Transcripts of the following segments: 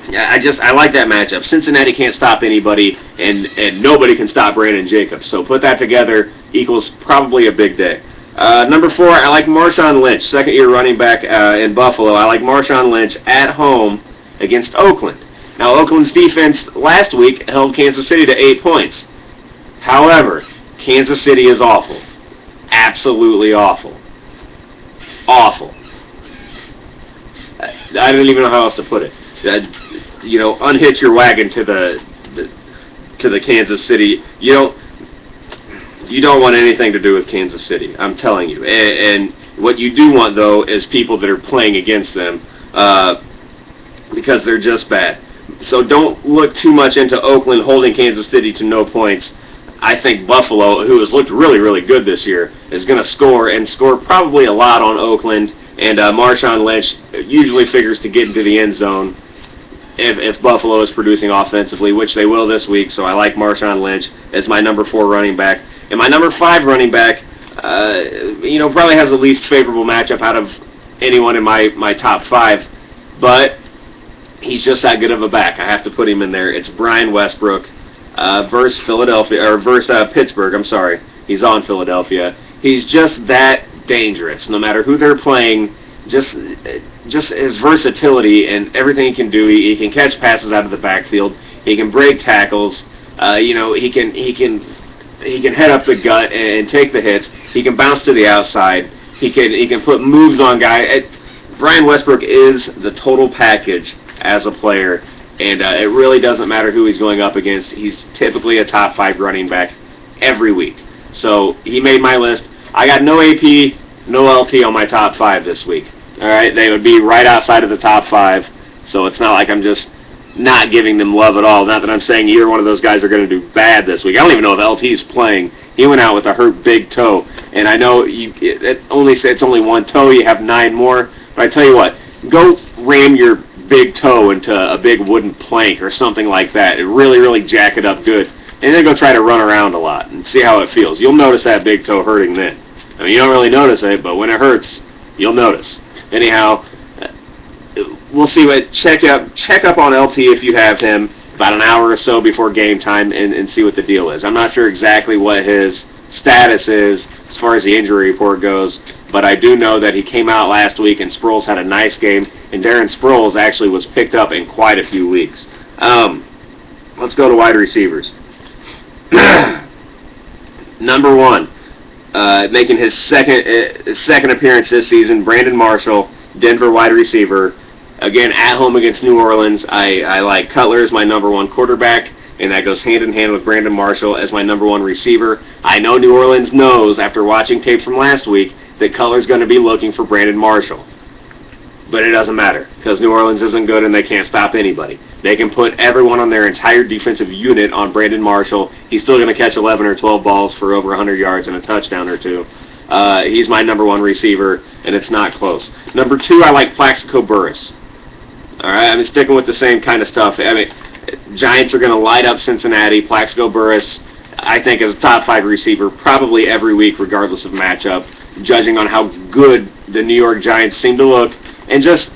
I like that matchup. Cincinnati can't stop anybody, and nobody can stop Brandon Jacobs. So put that together equals probably a big day. Number 4, I like Marshawn Lynch, second-year running back in Buffalo. I like Marshawn Lynch at home against Oakland. Now, Oakland's defense last week held Kansas City to 8 points. However, Kansas City is awful. Absolutely awful. Awful. I don't even know how else to put it. Unhitch your wagon to the Kansas City. You don't want anything to do with Kansas City. I'm telling you. And what you do want, though, is people that are playing against them because they're just bad. So don't look too much into Oakland holding Kansas City to no points. I think Buffalo, who has looked really, really good this year, is going to score probably a lot on Oakland. And Marshawn Lynch usually figures to get into the end zone if Buffalo is producing offensively, which they will this week. So I like Marshawn Lynch as my number 4 running back. And my number 5 running back, probably has the least favorable matchup out of anyone in my top 5. But he's just that good of a back. I have to put him in there. It's Brian Westbrook versus Pittsburgh. I'm sorry. He's on Philadelphia. He's just that dangerous. No matter who they're playing, just his versatility and everything he can do. He can catch passes out of the backfield. He can break tackles. He can head up the gut and take the hits. He can bounce to the outside. He can put moves on guys. Brian Westbrook is the total package as a player, and it really doesn't matter who he's going up against. He's typically a top 5 running back every week. So he made my list. I got no AP, no LT on my top 5 this week. All right, they would be right outside of the top 5. So it's not like I'm just not giving them love at all. Not that I'm saying either one of those guys are going to do bad this week. I don't even know if LT is playing. He went out with a hurt big toe, and I know it's only one toe. You have 9 more. But I tell you what, go ram your big toe into a big wooden plank or something like that. It really, really jack it up good. And then go try to run around a lot and see how it feels. You'll notice that big toe hurting then. I mean, you don't really notice it, but when it hurts, you'll notice. Anyhow, we'll see. Check up on LT if you have him about an hour or so before game time and see what the deal is. I'm not sure exactly what his status is as far as the injury report goes, but I do know that he came out last week and Sproles had a nice game, and Darren Sproles actually was picked up in quite a few leagues. Let's go to wide receivers. Number 1, making his second appearance this season, Brandon Marshall, Denver wide receiver. Again, at home against New Orleans, I like Cutler as my number 1 quarterback, and that goes hand in hand with Brandon Marshall as my number 1 receiver. I know New Orleans knows, after watching tape from last week, that Cutler's going to be looking for Brandon Marshall. But it doesn't matter, because New Orleans isn't good and they can't stop anybody. They can put everyone on their entire defensive unit on Brandon Marshall. He's still going to catch 11 or 12 balls for over 100 yards and a touchdown or 2. He's my number 1 receiver, and it's not close. Number 2, I like Plaxico Burress. All right, I'm sticking with the same kind of stuff. I mean, Giants are going to light up Cincinnati. Plaxico Burress, I think, is a top 5 receiver probably every week, regardless of matchup, judging on how good the New York Giants seem to look, and just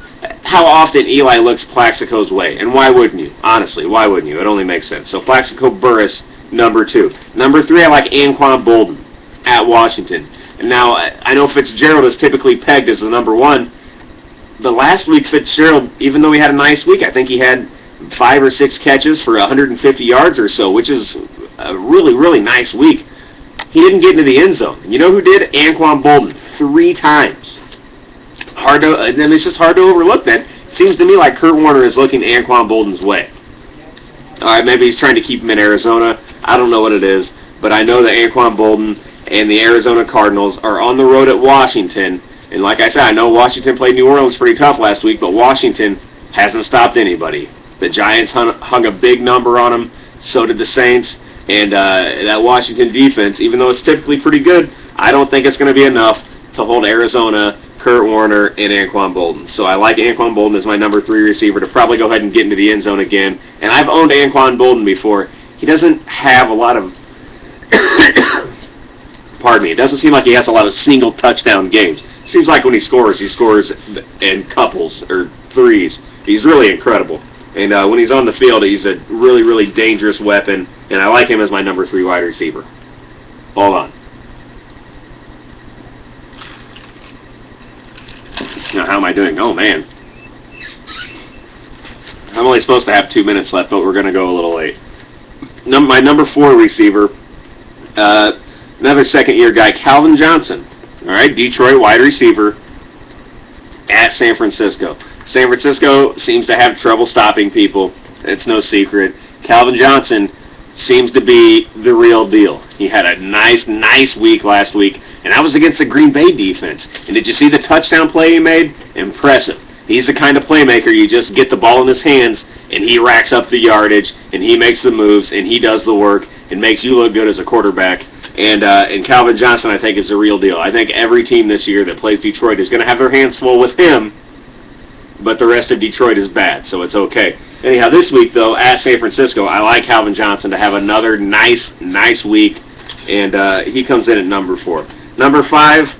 how often Eli looks Plaxico's way. And why wouldn't you? Honestly, why wouldn't you? It only makes sense. So Plaxico Burress, number 2. Number 3, I like Anquan Bolden at Washington. And now, I know Fitzgerald is typically pegged as the number 1. The last week, Fitzgerald, even though he had a nice week, I think he had 5 or 6 catches for 150 yards or so, which is a really, really nice week. He didn't get into the end zone. You know who did? Anquan Bolden, 3 times. And it's just hard to overlook that. It seems to me like Kurt Warner is looking Anquan Bolden's way. All right, maybe he's trying to keep him in Arizona. I don't know what it is, but I know that Anquan Bolden and the Arizona Cardinals are on the road at Washington. And like I said, I know Washington played New Orleans pretty tough last week, but Washington hasn't stopped anybody. The Giants hung a big number on them. So did the Saints. And that Washington defense, even though it's typically pretty good, I don't think it's going to be enough to hold Arizona, Kurt Warner, and Anquan Bolden. So I like Anquan Bolden as my number 3 receiver to probably go ahead and get into the end zone again. And I've owned Anquan Bolden before. He doesn't have a lot of... Pardon me. It doesn't seem like he has a lot of single touchdown games. It seems like when he scores in couples or threes. He's really incredible. And when he's on the field, he's a really, really dangerous weapon, and I like him as my number 3 wide receiver. Hold on. Now, how am I doing? Oh, man. I'm only supposed to have 2 minutes left, but we're going to go a little late. My number 4 receiver, another second-year guy, Calvin Johnson. All right, Detroit wide receiver at San Francisco. San Francisco seems to have trouble stopping people. It's no secret. Calvin Johnson seems to be the real deal. He had a nice week last week, and that was against the Green Bay defense. And did you see the touchdown play he made? Impressive. He's the kind of playmaker you just get the ball in his hands, and he racks up the yardage, and he makes the moves, and he does the work, and makes you look good as a quarterback. And Calvin Johnson, I think, is the real deal. I think every team this year that plays Detroit is going to have their hands full with him, but the rest of Detroit is bad, so it's okay. Anyhow, this week, though, at San Francisco, I like Calvin Johnson to have another nice week, and he comes in at number 4. Number 5,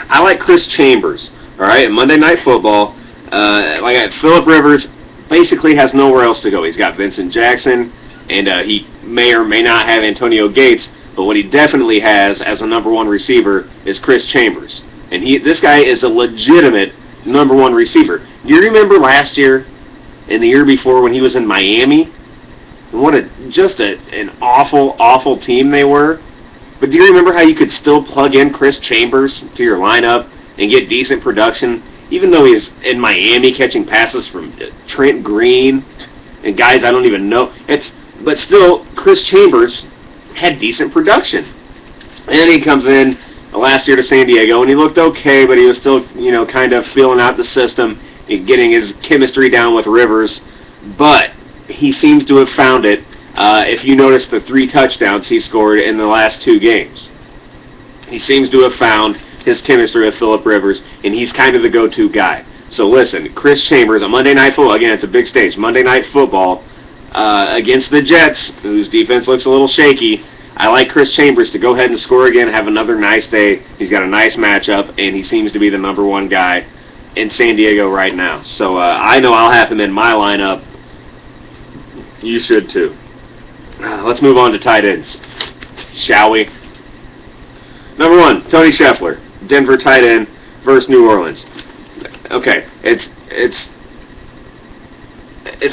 I like Chris Chambers. All right, Monday Night Football, Phillip Rivers basically has nowhere else to go. He's got Vincent Jackson, and he may or may not have Antonio Gates, but what he definitely has as a number 1 receiver is Chris Chambers. And this guy is a legitimate number 1 receiver. Do you remember last year and the year before when he was in Miami? What an awful team they were. But do you remember how you could still plug in Chris Chambers to your lineup and get decent production, even though he's in Miami catching passes from Trent Green and guys I don't even know? But still, Chris Chambers had decent production. And then he comes in last year to San Diego, and he looked okay, but he was still, kind of feeling out the system and getting his chemistry down with Rivers. But he seems to have found it. If you notice the 3 touchdowns he scored in the last 2 games, he seems to have found his chemistry with Phillip Rivers, and he's kind of the go-to guy. So listen, Chris Chambers, on Monday Night Football, again, it's a big stage, Monday Night Football, against the Jets, whose defense looks a little shaky. I like Chris Chambers to go ahead and score again, have another nice day. He's got a nice matchup, and he seems to be the number 1 guy in San Diego right now. So I know I'll have him in my lineup. You should too. Let's move on to tight ends, shall we? Number 1, Tony Scheffler, Denver tight end versus New Orleans. Okay, it's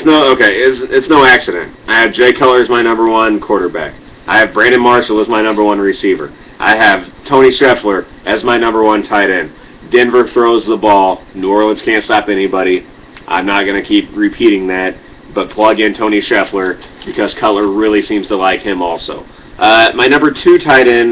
no accident. I have Jay Cutler as my number 1 quarterback. I have Brandon Marshall as my number 1 receiver. I have Tony Scheffler as my number 1 tight end. Denver throws the ball. New Orleans can't stop anybody. I'm not going to keep repeating that, but plug in Tony Scheffler because Cutler really seems to like him also. My number 2 tight end